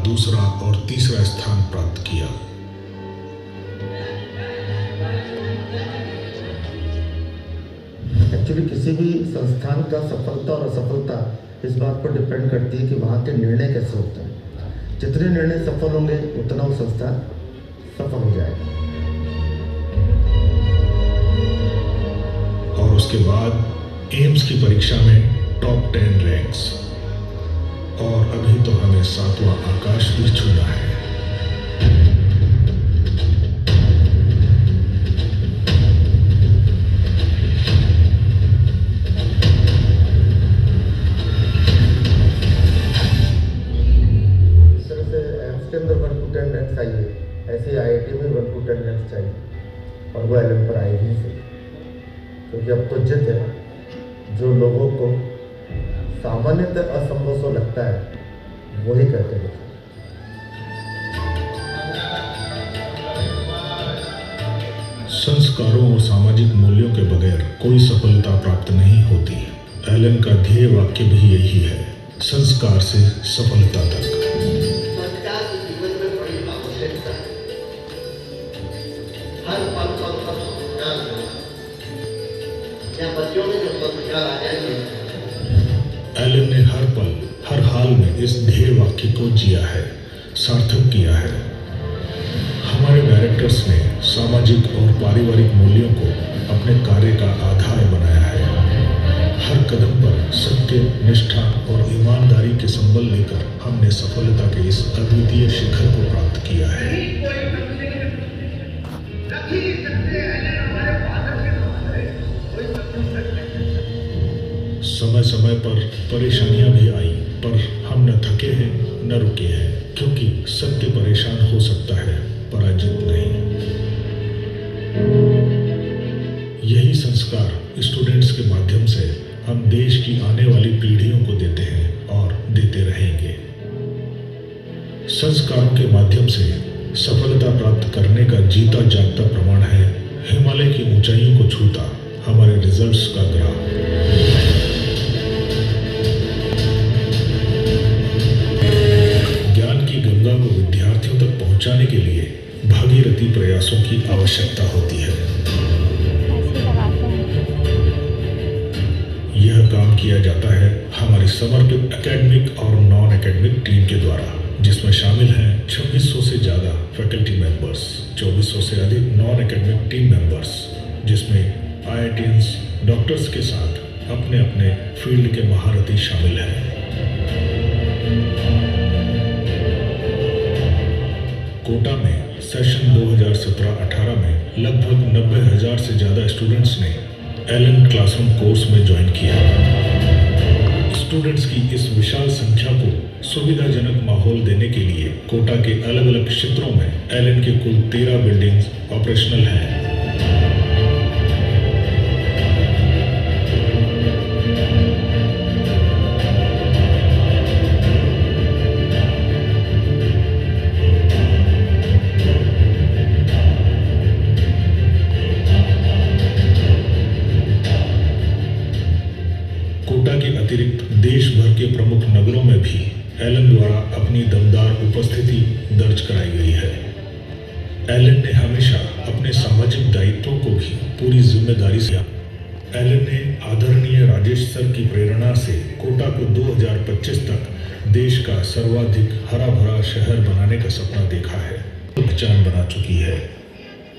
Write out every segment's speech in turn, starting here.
दूसरा और तीसरा स्थान प्राप्त किया। एक्चुअली किसी भी संस्थान का सफलता और असफलता इस बात पर डिपेंड करती है कि वहाँ के निर्णय कैसे होते हैं। जितने निर्णय सफल होंगे उतना वो संस्थान सफल हो जाएगा। और उसके बाद एम्स की परीक्षा में टॉप 10 रैंक्स, और अभी तो हमें 7वां आकाश भी छूना है। इस तरह से एम्स के अंदर 1 to 10 रैंक्स आई है, ऐसे IIT में 1 to 10 रैंक्स चाहिए, और वो LM पर आएगी ही सही। क्योंकि अब तो जिद है, जो लोगों को सामान्यतः असंभव सो लगता है वही करके दिखाएं। संस्कारों और सामाजिक मूल्यों के बगैर कोई सफलता प्राप्त नहीं होती। एलन का ध्येय वाक्य भी यही है, संस्कार से सफलता तक। संस्कार जीवन में बड़ी आवश्यकता है। हर पल पल पर संस्कार होना, या बच्चों में जो संस्कार आ जाएंगे। एलन ने हर पल हर हाल में इस ध्येय वाक्य को जिया है, सार्थक किया है। हमारे डायरेक्टर्स ने सामाजिक और पारिवारिक मूल्यों को अपने कार्य का आधार बनाया है। हर कदम पर सत्य, निष्ठा और ईमानदारी के संबल लेकर हमने सफलता के इस अद्वितीय शिखर को प्राप्त किया है। समय समय पर परेशानियां भी आई, पर हम न थके हैं न रुके हैं, क्योंकि सत्य परेशान हो सकता है, पराजित नहीं। यही संस्कार स्टूडेंट्स के माध्यम से हम देश की आने वाली पीढ़ियों को देते हैं और देते रहेंगे। संस्कारों के माध्यम से सफलता प्राप्त करने का जीता जागता प्रमाण है हिमालय की ऊंचाइयों को छूता हमारे रिजल्ट्स का ग्राफ। ज्ञान की गंगा को विद्यार्थियों तक पहुंचाने के लिए भागीरथी प्रयासों की आवश्यकता होती है। यह काम किया जाता है हमारी समर्पित एकेडमिक और नॉन एकेडमिक टीम के द्वारा, जिसमें शामिल हैं 2600 से ज़्यादा फैकल्टी मेंबर्स, 2400 से अधिक नॉन एकेडमिक टीम मेंबर्स, जिसमें IITians डॉक्टर्स के साथ अपने अपने फील्ड के महारथी शामिल हैं। कोटा में सेशन 2017-18 में लगभग 90,000 से ज़्यादा स्टूडेंट्स ने एलन क्लासरूम कोर्स में ज्वाइन किया। स्टूडेंट्स की इस विशाल संख्या को सुविधाजनक माहौल देने के लिए कोटा के अलग अलग क्षेत्रों में एलन के कुल 13 बिल्डिंग्स ऑपरेशनल हैं। कोटा के अतिरिक्त देश भर के प्रमुख नगरों में भी एलन द्वारा अपनी दमदार उपस्थिति दर्ज कराई गई है। एलन ने हमेशा अपने सामाजिक दायित्वों को भी पूरी जिम्मेदारी से किया। एलन ने आदरणीय राजेश सर की प्रेरणा से कोटा को 2025 तक देश का सर्वाधिक हरा भरा शहर बनाने का सपना देखा है, पहचान बना चुकी है।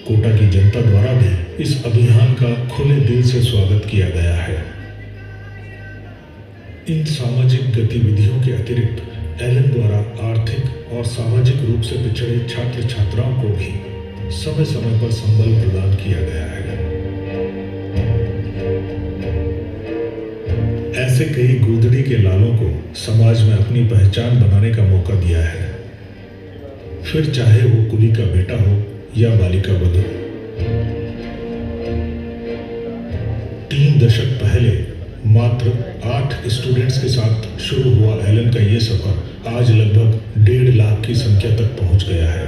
कोटा की जनता द्वारा भी इस अभियान का खुले दिल से स्वागत किया गया है। इन सामाजिक गतिविधियों के अतिरिक्त एलन द्वारा आर्थिक और सामाजिक रूप से पिछड़े छात्र छात्राओं को भी समय समय पर संबल प्रदान किया गया है। ऐसे कई गोदड़ी के लालों को समाज में अपनी पहचान बनाने का मौका दिया है, फिर चाहे वो कुली का बेटा हो या बालिका वधू। 3 दशक पहले मात्र 8 स्टूडेंट्स के साथ शुरू हुआ एलन का ये सफर आज लगभग 1.5 लाख की संख्या तक पहुंच गया है।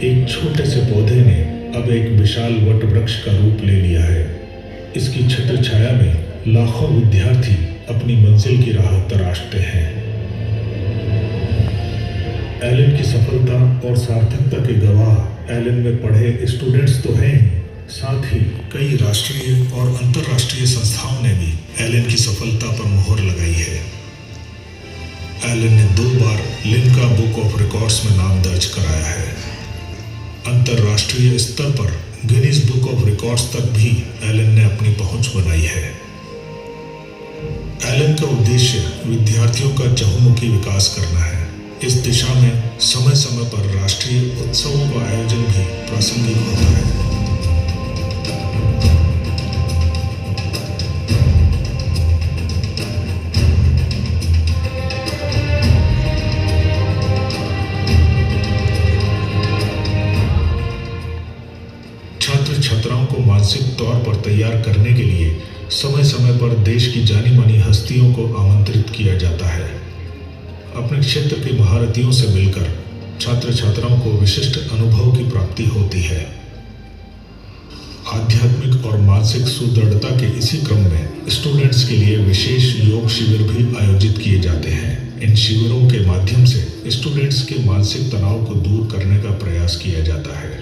एक छोटे से पौधे ने अब एक विशाल वट वृक्ष का रूप ले लिया है। इसकी छत्र छाया में लाखों विद्यार्थी अपनी मंजिल की राह तराशते हैं। और सार्थकता के गवाह एलन में पढ़े स्टूडेंट्स तो हैं, साथ ही कई राष्ट्रीय और अंतर्राष्ट्रीय संस्थाओं ने भी एलन की सफलता पर मोहर लगाई है। एलन ने 2 बार लिम्का बुक ऑफ रिकॉर्ड्स में नाम दर्ज कराया है। अंतर्राष्ट्रीय स्तर पर गिनीज बुक ऑफ रिकॉर्ड्स तक भी एलन ने अपनी पहुंच बनाई है। एलन का उद्देश्य विद्यार्थियों का चहुमुखी विकास करना है। इस दिशा में समय समय पर राष्ट्रीय उत्सवों का आयोजन भी प्रासंगिक होता है। छात्र छात्राओं को मानसिक तौर पर तैयार करने के लिए समय समय पर देश की जानी मानी हस्तियों को आमंत्रित किया जाता है। अपने क्षेत्र के महारथियों से मिलकर छात्र छात्राओं को विशिष्ट अनुभव की प्राप्ति होती है। आध्यात्मिक और मानसिक सुदृढ़ता के इसी क्रम में स्टूडेंट्स के लिए विशेष योग शिविर भी आयोजित किए जाते हैं। इन शिविरों के माध्यम से स्टूडेंट्स के मानसिक तनाव को दूर करने का प्रयास किया जाता है।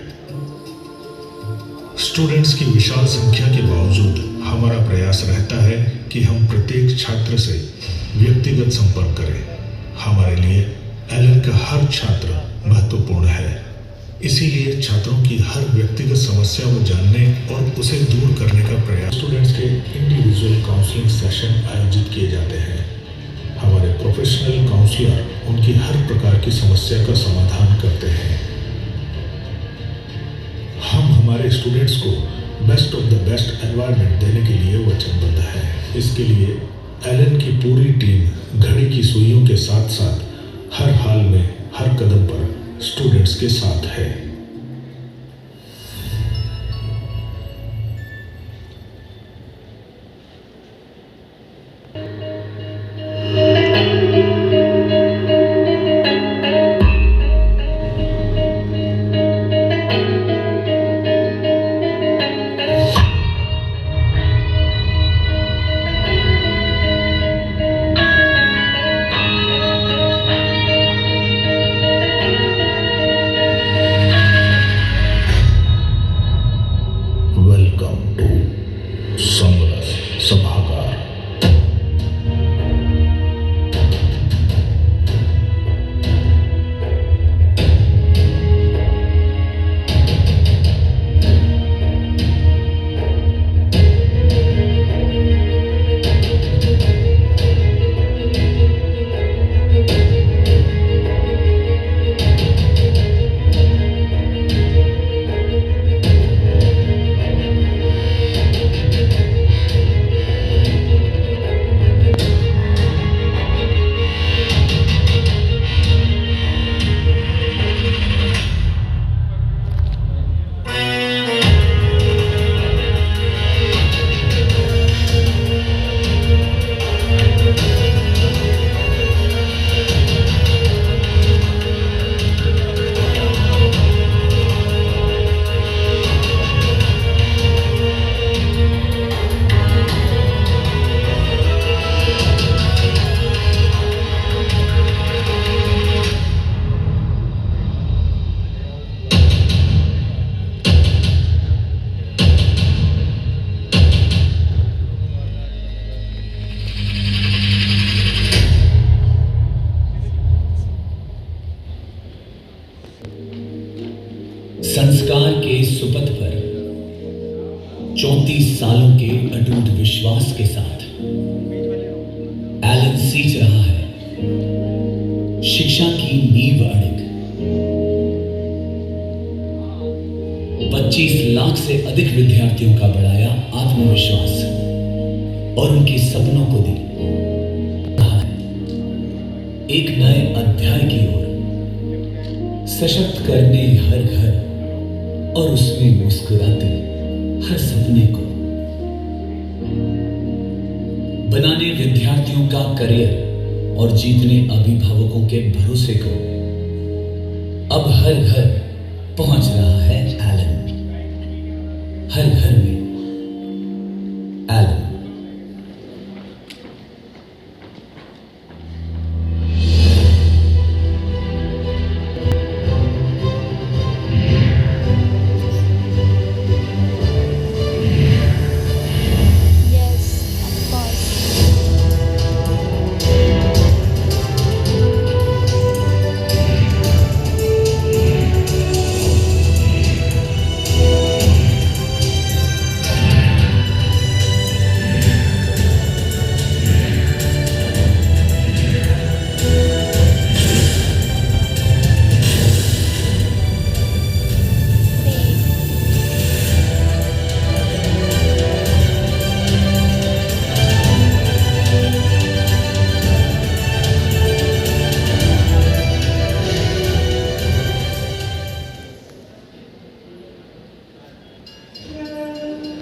स्टूडेंट्स की विशाल संख्या के बावजूद हमारा प्रयास रहता है कि हम प्रत्येक छात्र से व्यक्तिगत संपर्क करें। हमारे लिए एलन का हर छात्र महत्वपूर्ण है, इसीलिए छात्रों की हर व्यक्तिगत समस्या को जानने और उसे दूर करने का प्रयास। स्टूडेंट्स के इंडिविजुअल काउंसलिंग सेशन आयोजित किए जाते हैं। हमारे प्रोफेशनल काउंसलर उनकी हर प्रकार की समस्या का समाधान करते हैं। हम हमारे स्टूडेंट्स को best of the best environment देने के लिए वचनबद्ध है। इसके लिए एलन की पूरी टीम घड़ी की सुइयों के साथ साथ हर हाल में हर कदम पर स्टूडेंट्स के साथ है। संस्कार के सुपथ पर 34 सालों के अटूट विश्वास के साथ एलन सींच रहा है शिक्षा की नींव अड़िग। 25 लाख से अधिक विद्यार्थियों का बढ़ाया आत्मविश्वास और उनके सपनों को दी एक नए अध्याय की ओर, सशक्त करने हर घर और उसमें मुस्कुराते हर सपने को, बनाने विद्यार्थियों का करियर और जीतने अभिभावकों के भरोसे को। अब हर घर पहुंच रहा है एलन, हर घर